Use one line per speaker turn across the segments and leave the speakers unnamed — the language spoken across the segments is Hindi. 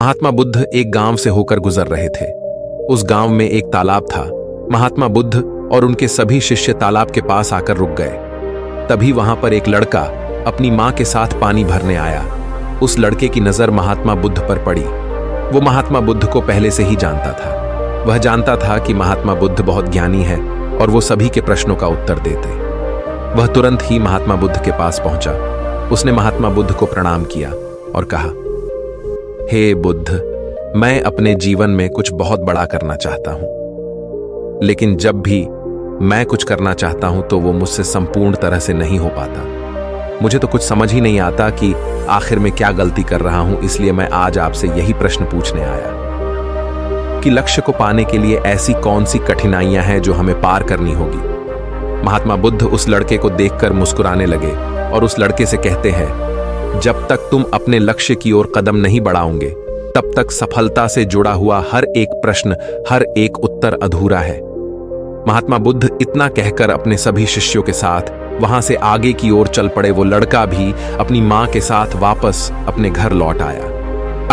महात्मा बुद्ध एक गांव से होकर गुजर रहे थे। उस गांव में एक तालाब था। महात्मा बुद्ध और उनके सभी शिष्य तालाब के पास आकर रुक गए। तभी वहां पर एक लड़का अपनी मां के साथ पानी भरने आया। उस लड़के की नजर महात्मा बुद्ध पर पड़ी। वो महात्मा बुद्ध को पहले से ही जानता था। वह जानता था कि महात्मा बुद्ध बहुत ज्ञानी है और वो सभी के प्रश्नों का उत्तर देते। वह तुरंत ही महात्मा बुद्ध के पास पहुंचा। उसने महात्मा बुद्ध को प्रणाम किया और कहा, हे बुद्ध, मैं अपने जीवन में कुछ बहुत बड़ा करना चाहता हूं, लेकिन जब भी मैं कुछ करना चाहता हूं तो वो मुझसे संपूर्ण तरह से नहीं हो पाता। मुझे तो कुछ समझ ही नहीं आता कि आखिर में क्या गलती कर रहा हूं। इसलिए मैं आज आपसे यही प्रश्न पूछने आया कि लक्ष्य को पाने के लिए ऐसी कौन सी कठिनाइयां हैं जो हमें पार करनी होगी। महात्मा बुद्ध उस लड़के को देखकर मुस्कुराने लगे और उस लड़के से कहते हैं, जब तक तुम अपने लक्ष्य की ओर कदम नहीं बढ़ाओगे तब तक सफलता से जुड़ा हुआ हर एक प्रश्न, हर एक उत्तर अधूरा है। महात्मा बुद्ध इतना कहकर अपने सभी शिष्यों के साथ वहां से आगे की ओर चल पड़े। वो लड़का भी अपनी मां के साथ वापस अपने घर लौट आया।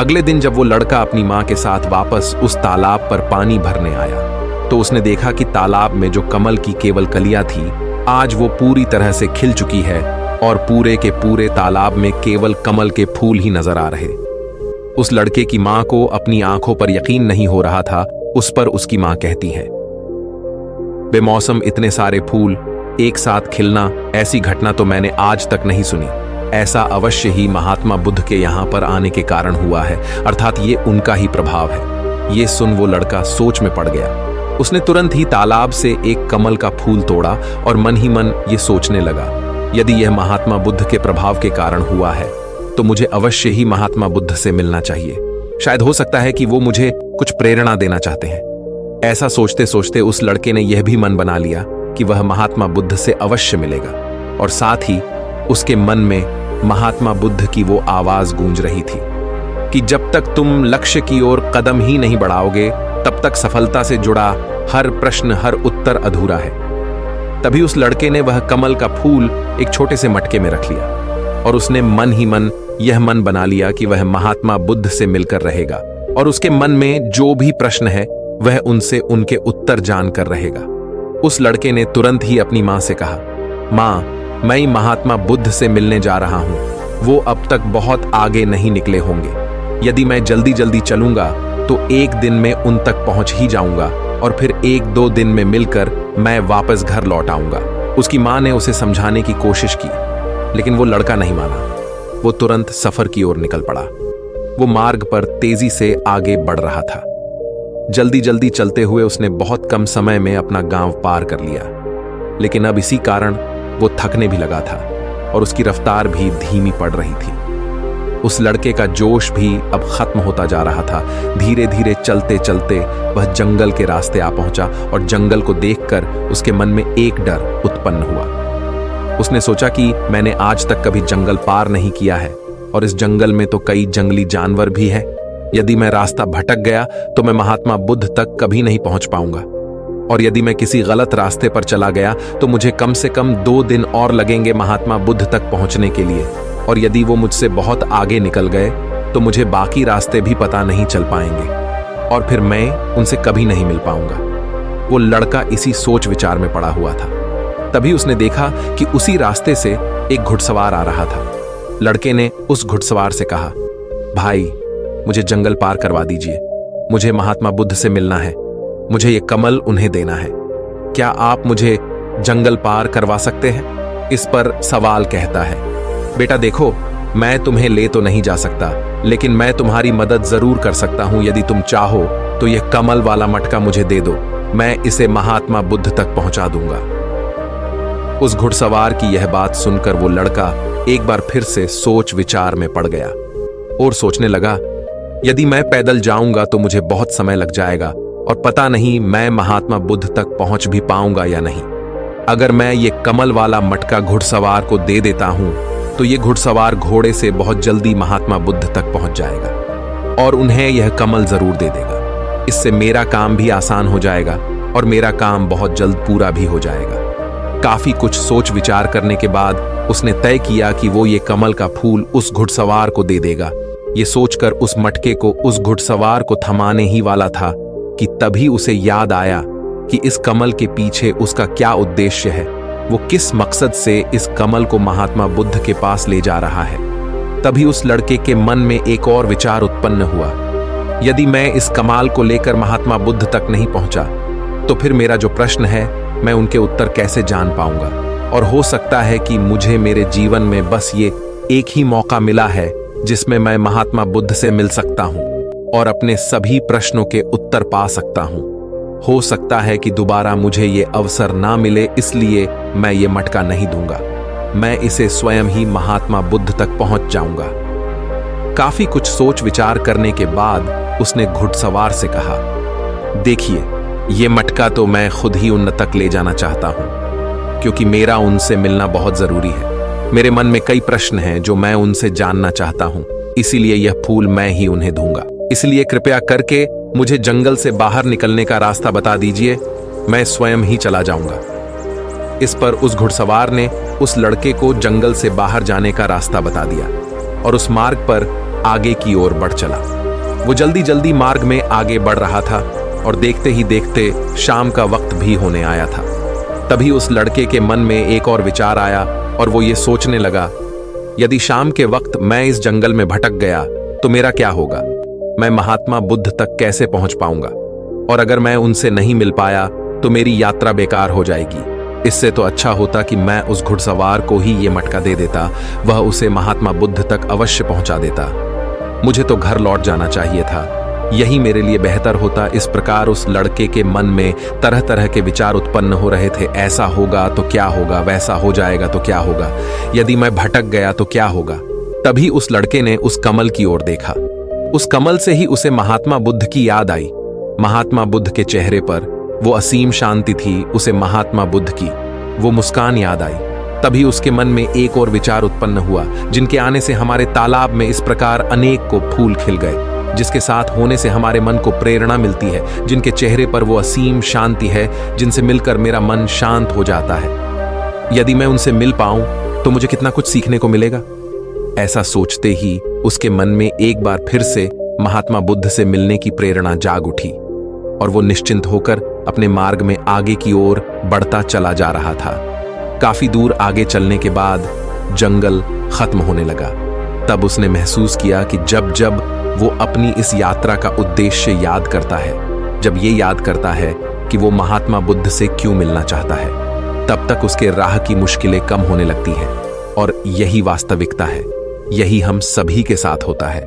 अगले दिन जब वो लड़का अपनी मां के साथ वापस उस तालाब पर पानी भरने आया तो उसने देखा कि तालाब में जो कमल की केवल कलियां थी, आज वो पूरी तरह से खिल चुकी है और पूरे के पूरे तालाब में केवल कमल के फूल ही नजर आ रहे। उस लड़के की मां को अपनी आंखों पर यकीन नहीं हो रहा था। उस पर उसकी मां कहती है, बेमौसम इतने सारे फूल एक साथ खिलना, ऐसी घटना तो मैंने आज तक नहीं सुनी। ऐसा अवश्य ही महात्मा बुद्ध के यहां पर आने के कारण हुआ है, अर्थात ये उनका ही प्रभाव है। ये सुन वो लड़का सोच में पड़ गया। उसने तुरंत ही तालाब से एक कमल का फूल तोड़ा और मन ही मन ये सोचने लगा, यदि यह महात्मा बुद्ध के प्रभाव के कारण हुआ है तो मुझे अवश्य ही महात्मा बुद्ध से मिलना चाहिए। शायद हो सकता है कि वो मुझे कुछ प्रेरणा देना चाहते हैं। ऐसा सोचते सोचते उस लड़के ने यह भी मन बना लिया कि वह महात्मा बुद्ध से अवश्य मिलेगा। और साथ ही उसके मन में महात्मा बुद्ध की वो आवाज गूंज रही थी कि जब तक तुम लक्ष्य की ओर कदम ही नहीं बढ़ाओगे तब तक सफलता से जुड़ा हर प्रश्न, हर उत्तर अधूरा है। तभी उस लड़के ने वह कमल का फूल एक छोटे से मटके में रख लिया और उसने मन ही मन यह मन बना लिया कि वह महात्मा बुद्ध से मिलकर रहेगा और उसके मन में जो भी प्रश्न है वह उनसे उनके उत्तर जानकर रहेगा। उस लड़के ने तुरंत ही अपनी मां से कहा, मां, मैं महात्मा बुद्ध से मिलने जा रहा हूं। वो अब तक बहुत आगे नहीं निकले होंगे। यदि मैं जल्दी जल्दी चलूंगा तो एक दिन में उन तक पहुंच ही जाऊंगा और फिर 1-2 दिन में मिलकर मैं वापस घर लौट आऊंगा। उसकी मां ने उसे समझाने की कोशिश की, लेकिन वो लड़का नहीं माना। वो तुरंत सफर की ओर निकल पड़ा। वो मार्ग पर तेजी से आगे बढ़ रहा था। जल्दी जल्दी चलते हुए उसने बहुत कम समय में अपना गांव पार कर लिया, लेकिन अब इसी कारण वो थकने भी लगा था और उसकी रफ्तार भी धीमी पड़ रही थी। उस लड़के का जोश भी अब खत्म होता जा रहा था। धीरे धीरे चलते चलते वह जंगल के रास्ते आ पहुंचा और जंगल को देखकर उसके मन में एक डर उत्पन्न हुआ। उसने सोचा कि मैंने आज तक कभी जंगल पार नहीं किया है और इस जंगल में तो कई जंगली जानवर भी हैं। यदि मैं रास्ता भटक गया तो मैं महात्मा बुद्ध तक कभी नहीं पहुंच पाऊंगा, और यदि मैं किसी गलत रास्ते पर चला गया तो मुझे कम से कम 2 दिन और लगेंगे महात्मा बुद्ध तक पहुंचने के लिए, और यदि वो मुझसे बहुत आगे निकल गए तो मुझे बाकी रास्ते भी पता नहीं चल पाएंगे और फिर मैं उनसे कभी नहीं मिल पाऊंगा। वो लड़का इसी सोच विचार में पड़ा हुआ था। तभी उसने देखा कि उसी रास्ते से एक घुड़सवार आ रहा था। लड़के ने उस घुड़सवार से कहा, भाई, मुझे जंगल पार करवा दीजिए। मुझे महात्मा बुद्ध से मिलना है। मुझे ये कमल उन्हें देना है। क्या आप मुझे जंगल पार करवा सकते हैं? इस पर सवाल कहता है, बेटा देखो, मैं तुम्हें ले तो नहीं जा सकता, लेकिन मैं तुम्हारी मदद जरूर कर सकता हूं। यदि तुम चाहो तो यह कमल वाला मटका मुझे दे दो, मैं इसे महात्मा बुद्ध तक पहुंचा दूंगा। उस घुड़सवार की यह बात सुनकर वो लड़का एक बार फिर से सोच विचार में पड़ गया और सोचने लगा, यदि मैं पैदल जाऊंगा तो मुझे बहुत समय लग जाएगा और पता नहीं मैं महात्मा बुद्ध तक पहुंच भी पाऊंगा या नहीं। अगर मैं ये कमल वाला मटका घुड़सवार को दे देता हूं तो ये घुड़सवार घोड़े से बहुत जल्दी महात्मा बुद्ध तक पहुंच जाएगा और उन्हें यह कमल जरूर दे देगा। इससे मेरा काम भी आसान हो जाएगा और मेरा काम बहुत जल्द पूरा भी हो जाएगा। काफी कुछ सोच विचार करने के बाद उसने तय किया कि वो ये कमल का फूल उस घुड़सवार को दे देगा ये सोचकर उस मटके को उस घुड़सवार को थमाने ही वाला था कि तभी उसे याद आया कि इस कमल के पीछे उसका क्या उद्देश्य है, वो किस मकसद से इस कमल को महात्मा बुद्ध के पास ले जा रहा है। तभी उस लड़के के मन में एक और विचार उत्पन्न हुआ, यदि मैं इस कमाल को लेकर महात्मा बुद्ध तक नहीं पहुंचा तो फिर मेरा जो प्रश्न है मैं उनके उत्तर कैसे जान पाऊंगा। और हो सकता है कि मुझे मेरे जीवन में बस ये एक ही मौका मिला है जिसमें मैं महात्मा बुद्ध से मिल सकता हूं और अपने सभी प्रश्नों के उत्तर पा सकता हूं। हो सकता है कि दोबारा मुझे ये अवसर ना मिले, इसलिए मैं ये मटका नहीं दूंगा। मैं इसे स्वयं ही महात्मा बुद्ध तक पहुंच जाऊंगा। काफी कुछ सोच विचार करने के बाद उसने घुड़सवार से कहा, देखिए, ये मटका तो मैं खुद ही उन तक ले जाना चाहता हूं, क्योंकि मेरा उनसे मिलना बहुत जरूरी है। मेरे मन में कई प्रश्न हैं जो मैं उनसे जानना चाहता हूं, इसीलिए यह फूल मैं ही उन्हें दूंगा। इसलिए कृपया करके मुझे जंगल से बाहर निकलने का रास्ता बता दीजिए, मैं स्वयं ही चला जाऊंगा। इस पर उस घुड़सवार ने उस लड़के को जंगल से बाहर जाने का रास्ता बता दिया और उस मार्ग पर आगे की ओर बढ़ चला। वो जल्दी जल्दी मार्ग में आगे बढ़ रहा था और देखते ही देखते शाम का वक्त भी होने आया था। तभी उस लड़के के मन में एक और विचार आया और वो ये सोचने लगा, यदि शाम के वक्त मैं इस जंगल में भटक गया तो मेरा क्या होगा? मैं महात्मा बुद्ध तक कैसे पहुंच पाऊंगा? और अगर मैं उनसे नहीं मिल पाया तो मेरी यात्रा बेकार हो जाएगी। इससे तो अच्छा होता कि मैं उस घुड़सवार को ही ये मटका दे देता, वह उसे महात्मा बुद्ध तक अवश्य पहुंचा देता। मुझे तो घर लौट जाना चाहिए था, यही मेरे लिए बेहतर होता। इस प्रकार उस लड़के के मन में तरह तरह के विचार उत्पन्न हो रहे थे। ऐसा होगा तो क्या होगा, वैसा हो जाएगा तो क्या होगा, यदि मैं भटक गया तो क्या होगा। तभी उस लड़के ने उस कमल की ओर देखा। उस कमल से ही उसे महात्मा बुद्ध की याद आई। महात्मा बुद्ध के चेहरे पर वो असीम शांति थी, उसे महात्मा बुद्ध की वो मुस्कान याद आई। तभी उसके मन में एक और विचार उत्पन्न हुआ, जिनके आने से हमारे तालाब में इस प्रकार अनेक को फूल खिल गए, जिसके साथ होने से हमारे मन को प्रेरणा मिलती है, जिनके चेहरे पर वो असीम शांति है, जिनसे मिलकर मेरा मन शांत हो जाता है। यदि मैं उनसे मिल पाऊं तो मुझे कितना कुछ सीखने को मिलेगा। ऐसा सोचते ही उसके मन में एक बार फिर से महात्मा बुद्ध से मिलने की प्रेरणा जाग उठी और वो निश्चिंत होकर अपने मार्ग में आगे की ओर बढ़ता चला जा रहा था। काफी दूर आगे चलने के बाद जंगल खत्म होने लगा। तब उसने महसूस किया कि जब जब वो अपनी इस यात्रा का उद्देश्य याद करता है, जब ये याद करता है कि वो महात्मा बुद्ध से क्यों मिलना चाहता है, तब तक उसके राह की मुश्किलें कम होने लगती हैं। और यही वास्तविकता है, यही हम सभी के साथ होता है।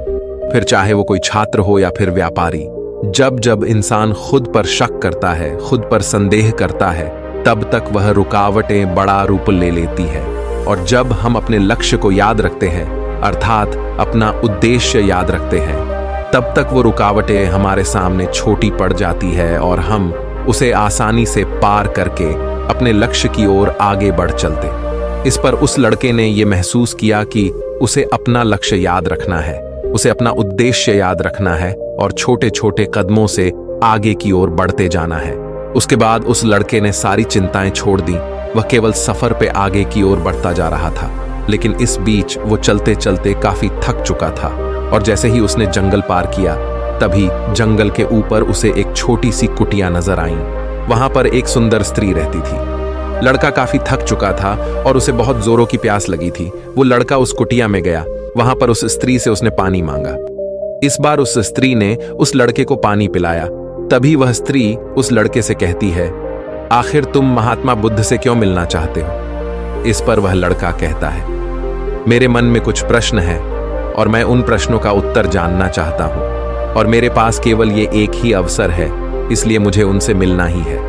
फिर चाहे वो कोई छात्र हो या फिर व्यापारी, जब जब इंसान खुद पर शक करता है, खुद पर संदेह करता है, तब तक वह रुकावटें बड़ा रूप ले लेती है। और जब हम अपने लक्ष्य को याद रखते हैं, अर्थात अपना उद्देश्य याद रखते हैं, तब तक वो रुकावटें हमारे सामने छोटी पड़ जाती है और हम उसे आसानी से पार करके अपने लक्ष्य की ओर आगे बढ़ चलते। इस पर उस लड़के ने यह महसूस किया कि उसे अपना लक्ष्य याद रखना है, उसे अपना उद्देश्य याद रखना है और छोटे छोटे कदमों से आगे की ओर बढ़ते जाना है। उसके बाद उस लड़के ने सारी चिंताएं छोड़ दी। वह केवल सफर पे आगे की ओर बढ़ता जा रहा था, लेकिन इस बीच वो चलते चलते काफी थक चुका था। और जैसे ही उसने जंगल पार किया, तभी जंगल के ऊपर उसे एक छोटी सी कुटिया नजर आई। वहां पर एक सुंदर स्त्री रहती थी। लड़का काफी थक चुका था और उसे बहुत जोरों की प्यास लगी थी। वो लड़का उस कुटिया में गया। वहां पर उस स्त्री से उसने पानी मांगा। इस बार उस स्त्री ने उस लड़के को पानी पिलाया। तभी वह स्त्री उस लड़के से कहती है, आखिर तुम महात्मा बुद्ध से क्यों मिलना चाहते हो? इस पर वह लड़का कहता है, मेरे मन में कुछ प्रश्न हैं और मैं उन प्रश्नों का उत्तर जानना चाहता हूं और मेरे पास केवल ये एक ही अवसर है, इसलिए मुझे उनसे मिलना ही है।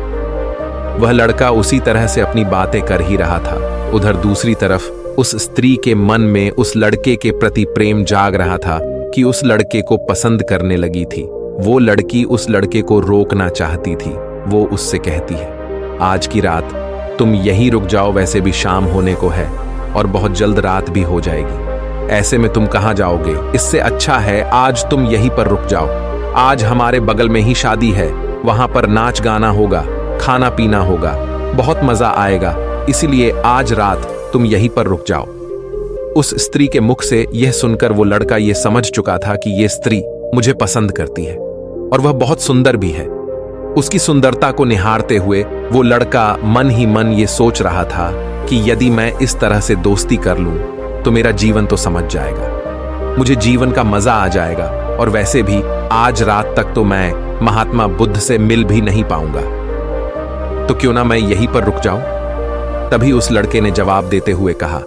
वह लड़का उसी तरह से अपनी बातें कर ही रहा था। उधर दूसरी तरफ उस स्त्री के मन में उस लड़के के प्रति प्रेम जाग रहा था कि उस लड़के को पसंद करने लगी थी। वो लड़की उस लड़के को रोकना चाहती थी। वो उससे कहती है, आज की रात तुम यहीं रुक जाओ, वैसे भी शाम होने को है और बहुत जल्द रात भी हो जाएगी। ऐसे में तुम कहाँ जाओगे? इससे अच्छा है आज तुम यहीं पर रुक जाओ। आज हमारे बगल में ही शादी है, वहां पर नाच गाना होगा, खाना पीना होगा, बहुत मजा आएगा, इसीलिए आज रात तुम यहीं पर रुक जाओ। उस स्त्री के मुख से यह सुनकर वो लड़का यह समझ चुका था कि यह स्त्री मुझे पसंद करती है और वह बहुत सुंदर भी है। उसकी सुंदरता को निहारते हुए वो लड़का मन ही मन ये सोच रहा था कि यदि मैं इस तरह से दोस्ती कर लूं तो मेरा जीवन तो समझ जाएगा, मुझे जीवन का मजा आ जाएगा और वैसे भी आज रात तक तो मैं महात्मा बुद्ध से मिल भी नहीं पाऊंगा, तो क्यों ना मैं यहीं पर रुक जाऊं। तभी उस लड़के ने जवाब देते हुए कहा,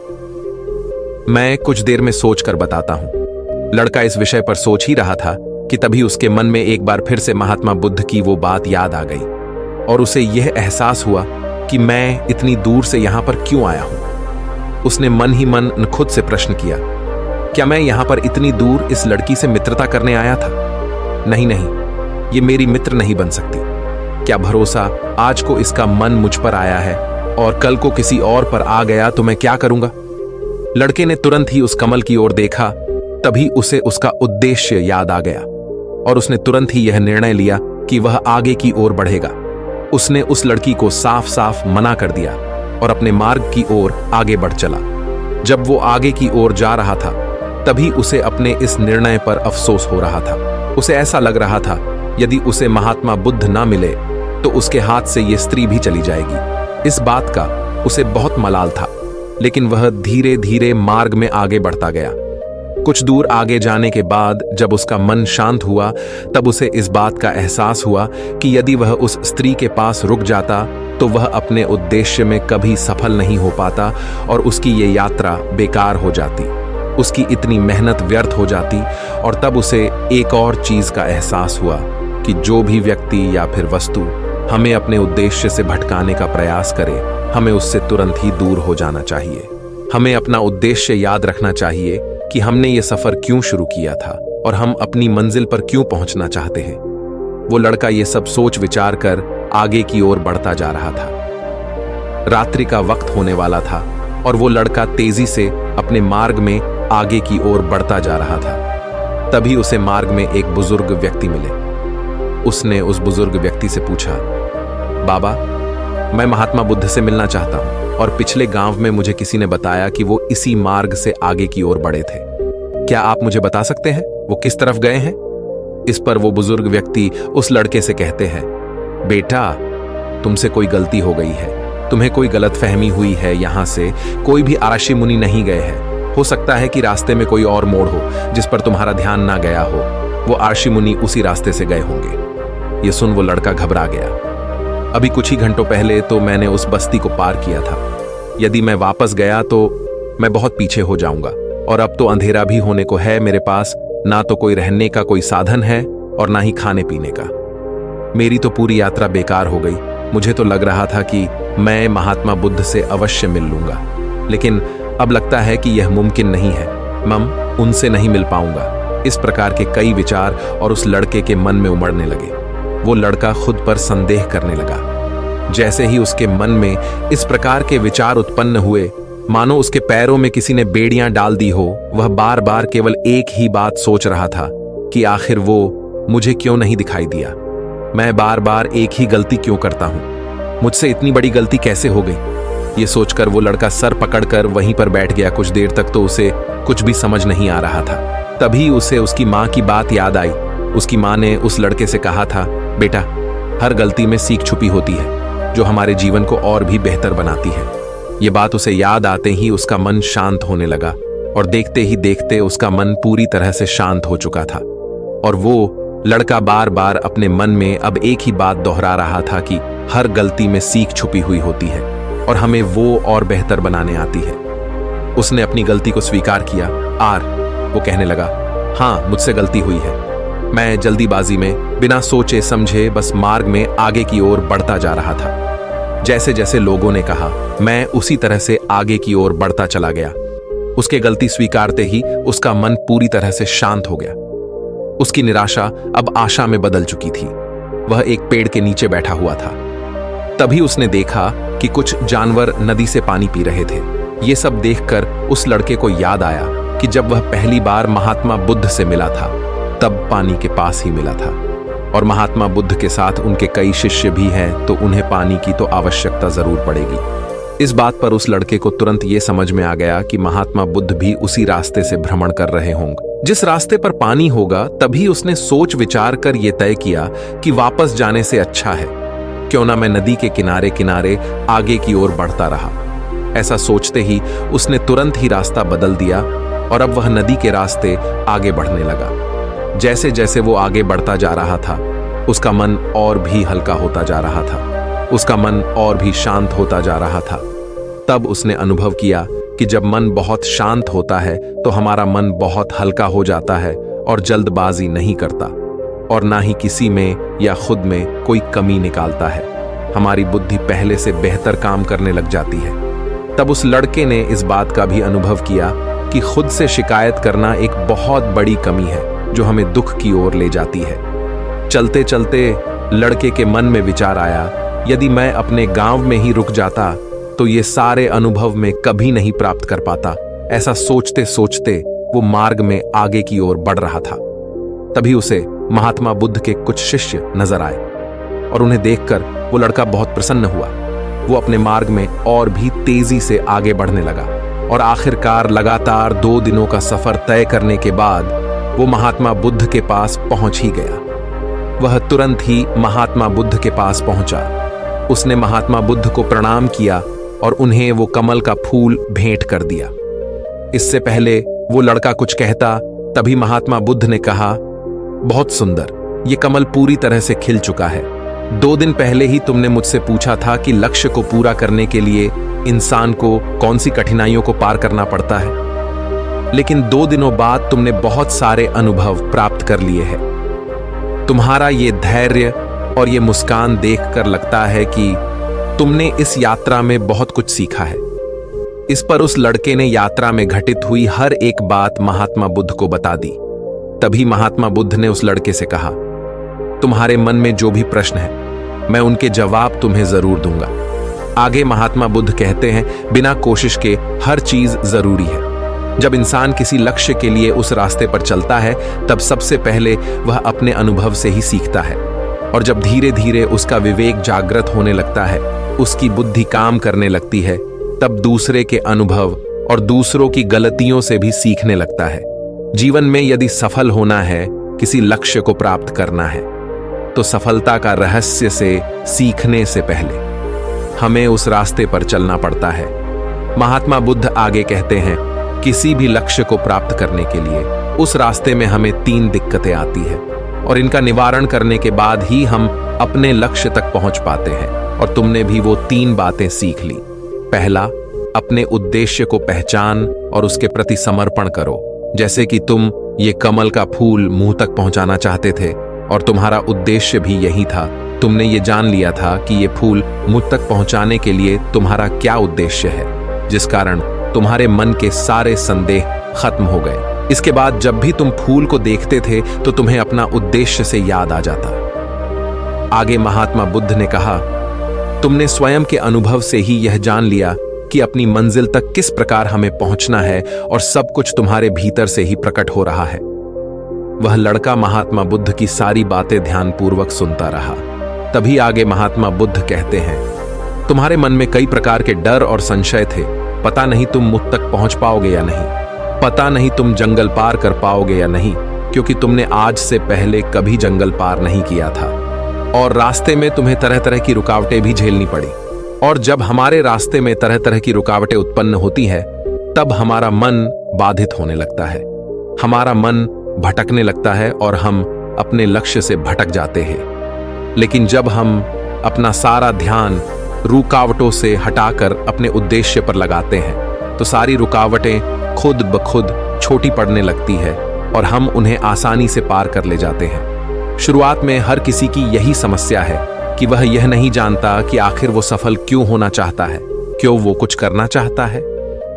मैं कुछ देर में सोच कर बताता हूं। लड़का इस विषय पर सोच ही रहा था कि तभी उसके मन में एक बार फिर से महात्मा बुद्ध की वो बात याद आ गई और उसे यह एहसास हुआ कि मैं इतनी दूर से यहां पर क्यों आया हूं। उसने मन ही मन खुद से प्रश्न किया, क्या मैं यहां पर इतनी दूर इस लड़की से मित्रता करने आया था? नहीं नहीं, ये मेरी मित्र नहीं बन सकती। क्या भरोसा आज को इसका मन मुझ पर आया है और कल को किसी और पर आ गया तो मैं क्या करूंगा? लड़के ने तुरंत ही उस कमल की ओर देखा, तभी उसे उसका उद्देश्य याद आ गया और उसने तुरंत ही यह निर्णय लिया कि वह आगे की ओर बढ़ेगा। उसने उस लड़की को साफ साफ मना कर दिया और अपने मार्ग की ओर आगे बढ़ चला। जब वो आगे की ओर जा रहा था तभी उसे अपने इस निर्णय पर अफसोस हो रहा था। उसे ऐसा लग रहा था यदि उसे महात्मा बुद्ध ना मिले तो उसके हाथ से ये स्त्री भी चली जाएगी। इस बात का उसे बहुत मलाल था, लेकिन वह धीरे धीरे मार्ग में आगे बढ़ता गया। कुछ दूर आगे जाने के बाद जब उसका मन शांत हुआ तब उसे इस बात का एहसास हुआ कि यदि वह उस स्त्री के पास रुक जाता तो वह अपने उद्देश्य में कभी सफल नहीं हो पाता और उसकी ये यात्रा बेकार हो जाती, उसकी इतनी मेहनत व्यर्थ हो जाती। और तब उसे एक और चीज का एहसास हुआ कि जो भी व्यक्ति या फिर वस्तु हमें अपने उद्देश्य से भटकाने का प्रयास करे, हमें उससे तुरंत ही दूर हो जाना चाहिए। हमें अपना उद्देश्य याद रखना चाहिए कि हमने ये सफर क्यों शुरू किया था और हम अपनी मंजिल पर क्यों पहुंचना चाहते हैं। वो लड़का ये सब सोच विचार कर आगे की ओर बढ़ता जा रहा था। रात्रि का वक्त होने वाला था और वो लड़का तेजी से अपने मार्ग में आगे की ओर बढ़ता जा रहा था। तभी उसे मार्ग में एक बुजुर्ग व्यक्ति मिले। उसने उस बुजुर्ग व्यक्ति से पूछा, बाबा, मैं महात्मा बुद्ध से मिलना चाहता हूं और पिछले गांव में मुझे किसी ने बताया कि वो इसी मार्ग से आगे की ओर बढ़े थे। क्या आप मुझे बता सकते हैं वो किस तरफ गए हैं? इस पर वो बुजुर्ग व्यक्ति उस लड़के से कहते हैं, बेटा, तुमसे कोई गलती हो गई है, तुम्हें कोई गलतफहमी हुई है। यहां से कोई भी आरशी मुनि नहीं गए हैं। हो सकता है कि रास्ते में कोई और मोड़ हो जिस पर तुम्हारा ध्यान ना गया हो, वो आरशी मुनि उसी रास्ते से गए होंगे। ये सुन वो लड़का घबरा गया। अभी कुछ ही घंटों पहले तो मैंने उस बस्ती को पार किया था। यदि मैं वापस गया तो मैं बहुत पीछे हो जाऊंगा और अब तो अंधेरा भी होने को है। मेरे पास ना तो कोई रहने का कोई साधन है और ना ही खाने पीने का। मेरी तो पूरी यात्रा बेकार हो गई। मुझे तो लग रहा था कि मैं महात्मा बुद्ध से अवश्य मिल लूंगा, लेकिन अब लगता है कि यह मुमकिन नहीं है। मैं उनसे नहीं मिल पाऊंगा। इस प्रकार के कई विचार और उस लड़के के मन में उमड़ने लगे। वो लड़का खुद पर संदेह करने लगा। जैसे ही उसके मन में इस प्रकार के विचार उत्पन्न हुए, मानो उसके पैरों में किसी ने बेड़ियां डाल दी हो। वह बार बार केवल एक ही बात सोच रहा था कि आखिर वो मुझे क्यों नहीं दिखाई दिया। मैं बार बार एक ही गलती क्यों करता हूं? मुझसे इतनी बड़ी गलती कैसे हो गई? ये सोचकर वो लड़का सर पकड़कर वहीं पर बैठ गया। कुछ देर तक तो उसे कुछ भी समझ नहीं आ रहा था। तभी उसे उसकी माँ की बात याद आई। उसकी माँ ने उस लड़के से कहा था, बेटा, हर गलती में सीख छुपी होती है जो हमारे जीवन को और भी बेहतर बनाती है। ये बात उसे याद आते ही उसका मन शांत होने लगा और देखते ही देखते उसका मन पूरी तरह से शांत हो चुका था। और वो लड़का बार बार अपने मन में अब एक ही बात दोहरा रहा था कि हर गलती में सीख छुपी हुई होती है और हमें वो और बेहतर बनाने आती है। उसने अपनी गलती को स्वीकार किया। वो कहने लगा, हाँ, मुझसे गलती हुई है। मैं जल्दीबाजी में बिना सोचे समझे बस मार्ग में आगे की ओर बढ़ता जा रहा था। जैसे जैसे लोगों ने कहा, मैं उसी तरह से आगे की ओर बढ़ता चला गया। उसके गलती स्वीकारते ही उसका मन पूरी तरह से शांत हो गया। उसकी निराशा अब आशा में बदल चुकी थी। वह एक पेड़ के नीचे बैठा हुआ था। तभी उसने देखा कि कुछ जानवर नदी से पानी पी रहे थे। ये सब देखकर उस लड़के को याद आया कि जब वह पहली बार महात्मा बुद्ध से मिला था तब पानी के पास ही मिला था और महात्मा बुद्ध के साथ उनके कई शिष्य भी हैं, तो उन्हें पानी की तो आवश्यकता जरूर पड़ेगी। इस बात पर उस लड़के को तुरंत ये समझ में आ गया कि महात्मा बुद्ध भी उसी रास्ते से भ्रमण कर रहे होंगे जिस रास्ते पर पानी होगा। तभी उसने सोच विचार कर यह तय किया कि वापस जाने से अच्छा है क्यों ना मैं नदी के किनारे किनारे आगे की ओर बढ़ता रहा। ऐसा सोचते ही उसने तुरंत ही रास्ता बदल दिया और अब वह नदी के रास्ते आगे बढ़ने लगा। जैसे जैसे वो आगे बढ़ता जा रहा था उसका मन और भी हल्का होता जा रहा था, उसका मन और भी शांत होता जा रहा था। तब उसने अनुभव किया कि जब मन बहुत शांत होता है तो हमारा मन बहुत हल्का हो जाता है और जल्दबाजी नहीं करता और ना ही किसी में या खुद में कोई कमी निकालता है। हमारी बुद्धि पहले से बेहतर काम करने लग जाती है। तब उस लड़के ने इस बात का भी अनुभव किया कि खुद से शिकायत करना एक बहुत बड़ी कमी है जो हमें दुख की ओर ले जाती है। चलते चलते लड़के के मन में विचार आया, यदि मैं अपने गांव में ही रुक जाता तो ये सारे अनुभव में कभी नहीं प्राप्त कर पाता। ऐसा सोचते सोचते वो मार्ग में आगे की ओर बढ़ रहा था। तभी उसे महात्मा बुद्ध के कुछ शिष्य नजर आए और उन्हें देखकर वो लड़का बहुत प्रसन्न हुआ। वो अपने मार्ग में और भी तेजी से आगे बढ़ने लगा और आखिरकार लगातार 2 दिनों का सफर तय करने के बाद वो महात्मा बुद्ध के पास पहुंच ही गया। वह तुरंत ही महात्मा बुद्ध के पास पहुंचा। उसने महात्मा बुद्ध को प्रणाम किया और उन्हें वो कमल का फूल भेंट कर दिया। इससे पहले वो लड़का कुछ कहता तभी महात्मा बुद्ध ने कहा, बहुत सुंदर, ये कमल पूरी तरह से खिल चुका है। 2 दिन पहले ही तुमने मुझसे पूछा था कि लक्ष्य को पूरा करने के लिए इंसान को कौन सी कठिनाइयों को पार करना पड़ता है, लेकिन 2 दिनों बाद तुमने बहुत सारे अनुभव प्राप्त कर लिए हैं। तुम्हारा ये धैर्य और ये मुस्कान देखकर लगता है कि तुमने इस यात्रा में बहुत कुछ सीखा है। इस पर उस लड़के ने यात्रा में घटित हुई हर एक बात महात्मा बुद्ध को बता दी। तभी महात्मा बुद्ध ने उस लड़के से कहा, तुम्हारे मन में जो भी प्रश्न है मैं उनके जवाब तुम्हें जरूर दूंगा। आगे महात्मा बुद्ध कहते हैं, बिना कोशिश के हर चीज जरूरी है। जब इंसान किसी लक्ष्य के लिए उस रास्ते पर चलता है तब सबसे पहले वह अपने अनुभव से ही सीखता है और जब धीरे धीरे उसका विवेक जागृत होने लगता है, उसकी बुद्धि काम करने लगती है, तब दूसरे के अनुभव और दूसरों की गलतियों से भी सीखने लगता है। जीवन में यदि सफल होना है, किसी लक्ष्य को प्राप्त करना है, तो सफलता का रहस्य से सीखने से पहले हमें उस रास्ते पर चलना पड़ता है। महात्मा बुद्ध आगे कहते हैं, किसी भी लक्ष्य को प्राप्त करने के लिए उस रास्ते में हमें 3 दिक्कतें आती है और इनका निवारण करने के बाद ही हम अपने लक्ष्य तक पहुंच पाते हैं। और तुमने भी वो 3 बातें सीख ली। पहला, अपने उद्देश्य को पहचान और उसके प्रति समर्पण करो। जैसे कि तुम ये कमल का फूल मुंह तक पहुंचाना चाहते थे और तुम्हारा उद्देश्य भी यही था। तुमने ये जान लिया था कि ये फूल मुझ तक पहुंचाने के लिए तुम्हारा क्या उद्देश्य है, जिस कारण तुम्हारे मन के सारे संदेह खत्म हो गए। इसके बाद जब भी तुम फूल को देखते थे तो तुम्हें अपना उद्देश्य से याद आ जाता। आगे महात्मा बुद्ध ने कहा, तुमने स्वयं के अनुभव से ही यह जान लिया कि अपनी मंजिल तक किस प्रकार हमें पहुंचना है और सब कुछ तुम्हारे भीतर से ही प्रकट हो रहा है। वह लड़का महात्मा बुद्ध की सारी बातें ध्यानपूर्वक सुनता रहा। तभी आगे महात्मा बुद्ध कहते हैं, तुम्हारे मन में कई प्रकार के डर और संशय थे। पता नहीं तुम मुझ तक पहुंच पाओगे या नहीं, पता नहीं तुम जंगल पार कर पाओगे या नहीं, क्योंकि तुमने आज से पहले कभी जंगल पार नहीं किया था और रास्ते में तुम्हें तरह तरह की रुकावटें भी झेलनी पड़ी। और जब हमारे रास्ते में तरह तरह की रुकावटें उत्पन्न होती है तब हमारा मन बाधित होने लगता है, हमारा मन भटकने लगता है और हम अपने लक्ष्य से भटक जाते हैं। लेकिन जब हम अपना सारा ध्यान रुकावटों से हटाकर अपने उद्देश्य पर लगाते हैं तो सारी रुकावटें खुद ब खुद छोटी पड़ने लगती है और हम उन्हें आसानी से पार कर ले जाते हैं। शुरुआत में हर किसी की यही समस्या है कि वह यह नहीं जानता कि आखिर वो सफल क्यों होना चाहता है, क्यों वो कुछ करना चाहता है।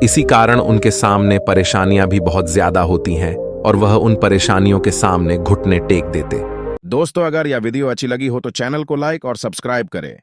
इसी कारण उनके सामने परेशानियां भी बहुत ज्यादा होती हैं और वह उन परेशानियों के सामने घुटने टेक देते।
दोस्तों, अगर यह वीडियो अच्छी लगी हो तो चैनल को लाइक और सब्सक्राइब करें।